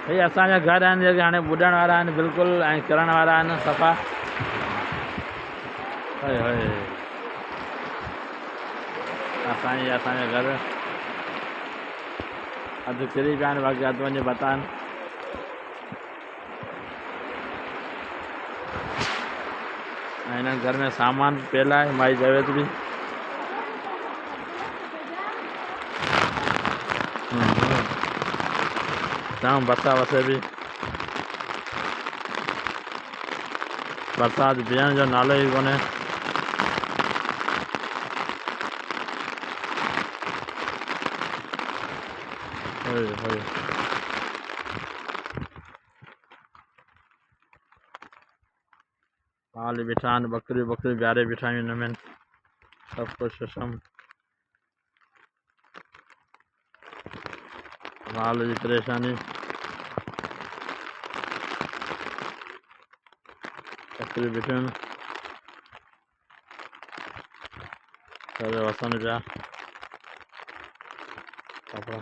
भई असांजा घर आहिनि जेके हाणे ॿुॾण वारा आहिनि बिल्कुलु ऐं किरण वारा आहिनि सफ़ा। हाय हाय असांजा घर अधु किरी पिया आहिनि, बाक़ी अधु वञी बता आहिनि। ऐं हिन घर में सामान पियल आहे, माई जावेद बि। जाम बसा वसे बि। बरसाति बीहण जो नालो ई कोन्हे। माल बीठा आहिनि, बकरियूं ॿियारे बीठा आहियूं हिन में, सभु कुझु सिस्टम माल जी परेशानी। बकरियूं बीठियूं आहिनि, वसनि पिया कपिड़ा।